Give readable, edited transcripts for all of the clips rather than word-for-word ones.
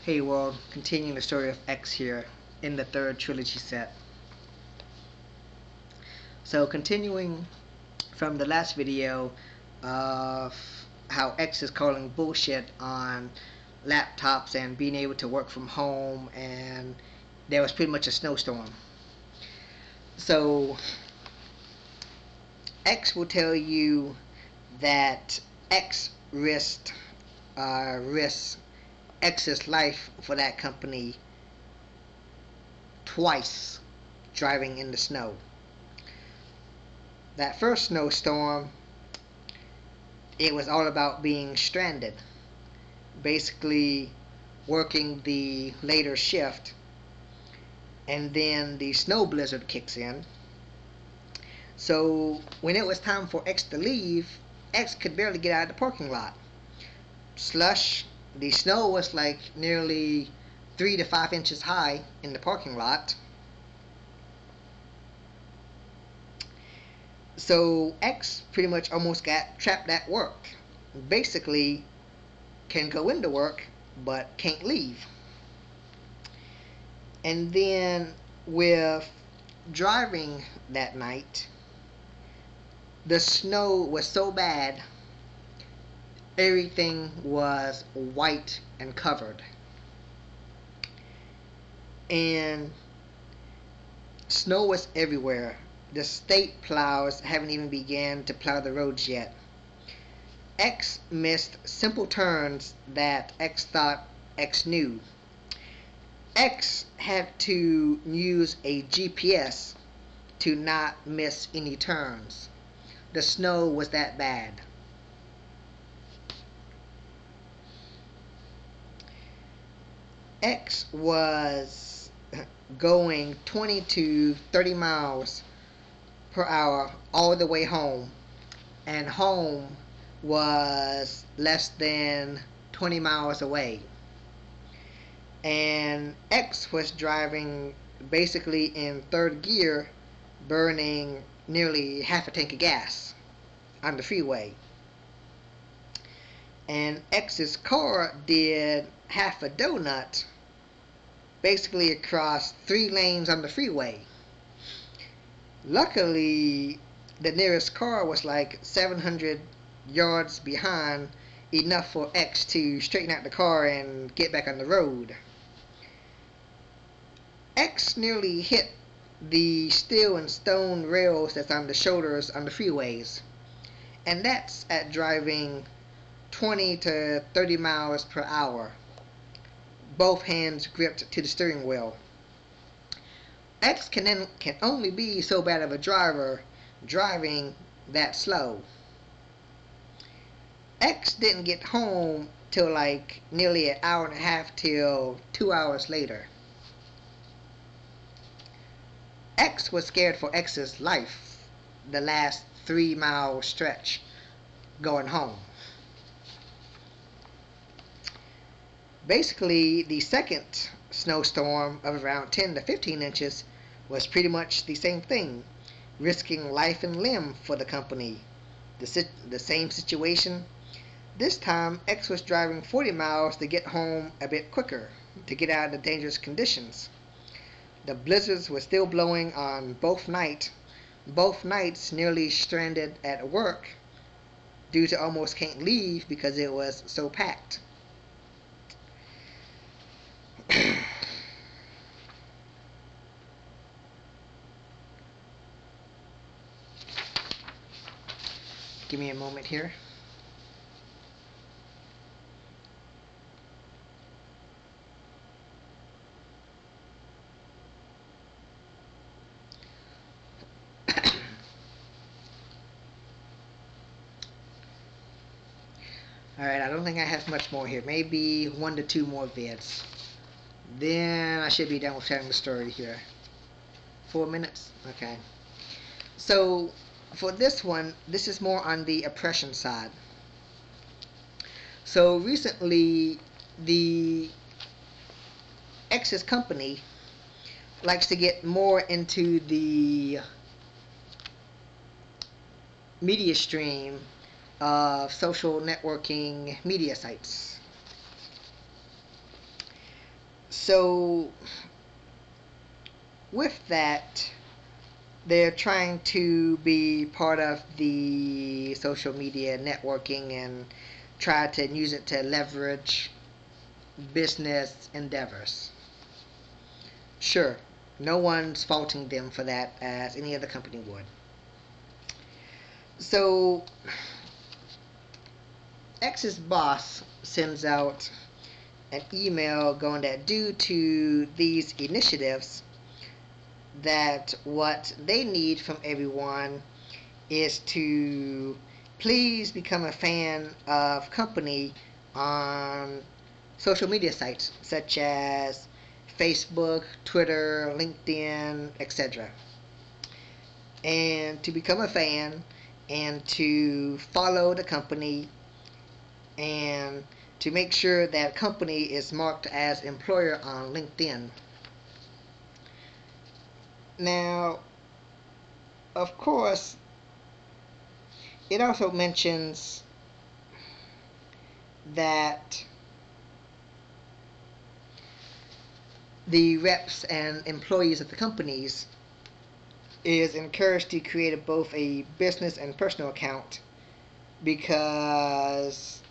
Hey world, continuing the story of X here in the third trilogy set. So continuing from the last video of how X is calling bullshit on laptops and being able to work from home, and there was pretty much a snowstorm. So X will tell you that X risked X's life for that company twice driving in the snow. That first snowstorm, it was all about being stranded, basically working the later shift, and then the snow blizzard kicks in. So when it was time for X to leave, X could barely get out of the parking lot. Slush, the snow was like nearly 3 to 5 inches high in the parking lot. So X pretty much almost got trapped at work. Basically, can go into work, but can't leave. And then with driving that night, the snow was so bad, everything was white and covered. And snow was everywhere. The state plows haven't even began to plow the roads yet. X missed simple turns that X thought X knew. X had to use a GPS to not miss any turns. The snow was that bad. X was going 20 to 30 miles per hour all the way home, and home was less than 20 miles away. And X was driving basically in third gear, burning nearly half a tank of gas on the freeway. And X's car did half a donut basically across 3 lanes on the freeway. Luckily, the nearest car was like 700 yards behind, enough for X to straighten out the car and get back on the road. X nearly hit the steel and stone rails that's on the shoulders on the freeways, and that's at driving 20 to 30 miles per hour, both hands gripped to the steering wheel. X can only be so bad of a driver driving that slow. X didn't get home till like nearly an hour and a half till 2 hours later. X was scared for X's life the last 3-mile stretch going home. Basically, the second snowstorm of around 10 to 15 inches was pretty much the same thing, risking life and limb for the company. The same situation. This time, X was driving 40 miles to get home a bit quicker, to get out of the dangerous conditions. The blizzards were still blowing on both nights nearly stranded at work due to almost can't leave because it was so packed. Give me a moment here. Alright, I don't think I have much more here. Maybe 1 to 2 more vids. Then I should be done with telling the story here. 4 minutes? Okay. So, for this one, this is more on the oppression side. So, recently, the X's company likes to get more into the media stream of social networking media sites. So with that, they're trying to be part of the social media networking and try to use it to leverage business endeavors. Sure, no one's faulting them for that as any other company would. So X's boss sends out an email going that due to these initiatives, that what they need from everyone is to please become a fan of company on social media sites such as Facebook, Twitter, LinkedIn, etc. And to become a fan and to follow the company and to make sure that company is marked as employer on LinkedIn. Now, of course, it also mentions that the reps and employees of the companies is encouraged to create both a business and personal account, because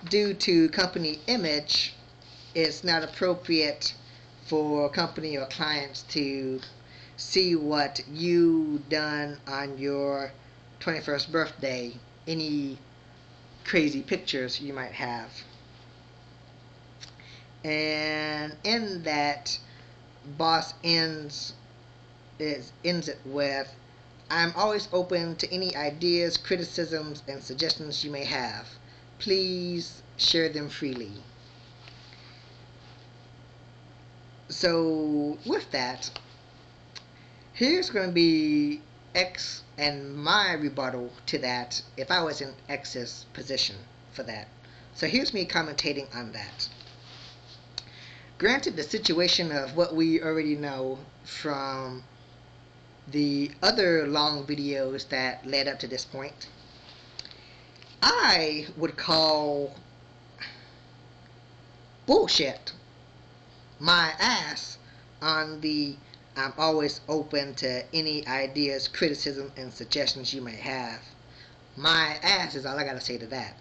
due to company image, it's not appropriate for company or clients to see what you done on your 21st birthday, any crazy pictures you might have. And in that, boss ends it with, I'm always open to any ideas, criticisms, and suggestions you may have. Please share them freely. So with that, here's going to be X and my rebuttal to that if I was in X's position for that. So here's me commentating on that. Granted the situation of what we already know from the other long videos that led up to this point, I would call bullshit my ass on the I'm always open to any ideas, criticism, and suggestions you may have. My ass is all I gotta say to that.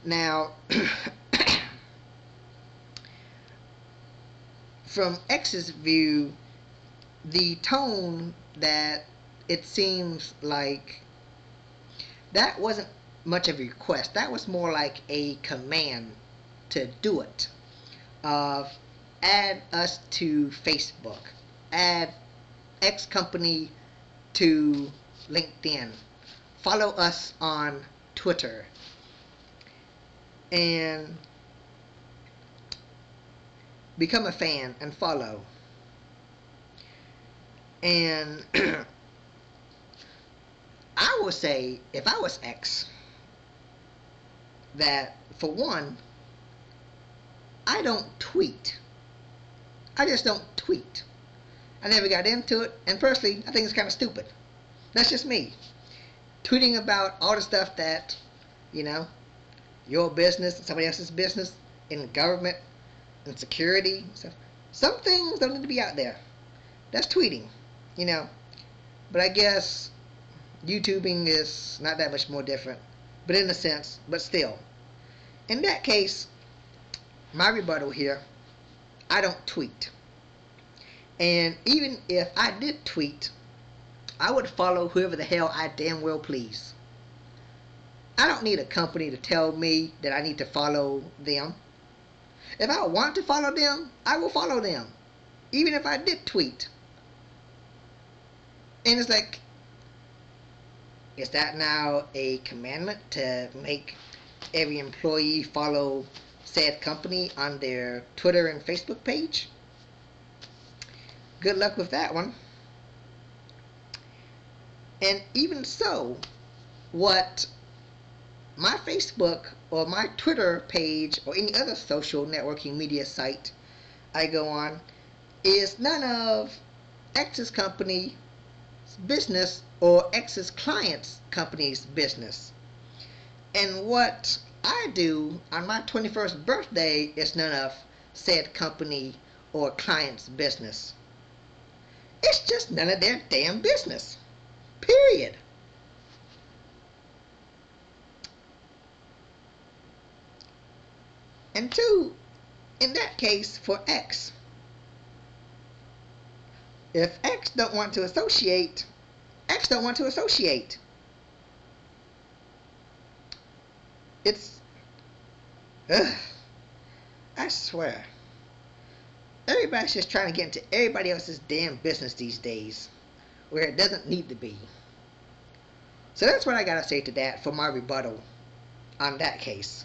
Now, from X's view, the tone that it seems like that wasn't much of a request. That was more like a command to do it. Add us to Facebook. Add X company to LinkedIn. Follow us on Twitter. And become a fan and follow. And I would say, if I was X, that for one, I don't tweet. I just don't tweet. I never got into it, and personally, I think it's kind of stupid. That's just me. Tweeting about all the stuff that, your business and somebody else's business, in government and security stuff. Some things don't need to be out there. That's tweeting, But I guess YouTubing is not that much more different, but in a sense, but still. In that case, my rebuttal here, I don't tweet. And even if I did tweet, I would follow whoever the hell I damn well please. I don't need a company to tell me that I need to follow them. If I want to follow them, I will follow them, even if I did tweet. And it's like, is that now a commandment to make every employee follow said company on their Twitter and Facebook page? Good luck with that one. And even so, what my Facebook or my Twitter page or any other social networking media site I go on is none of X's company's business or X's client's company's business. And what I do on my 21st birthday is none of said company or client's business. It's just none of their damn business. Period. And two, in that case, for X, if X don't want to associate, X don't want to associate. It's, ugh, I swear, everybody's just trying to get into everybody else's damn business these days, where it doesn't need to be. So that's what I gotta say to that for my rebuttal on that case.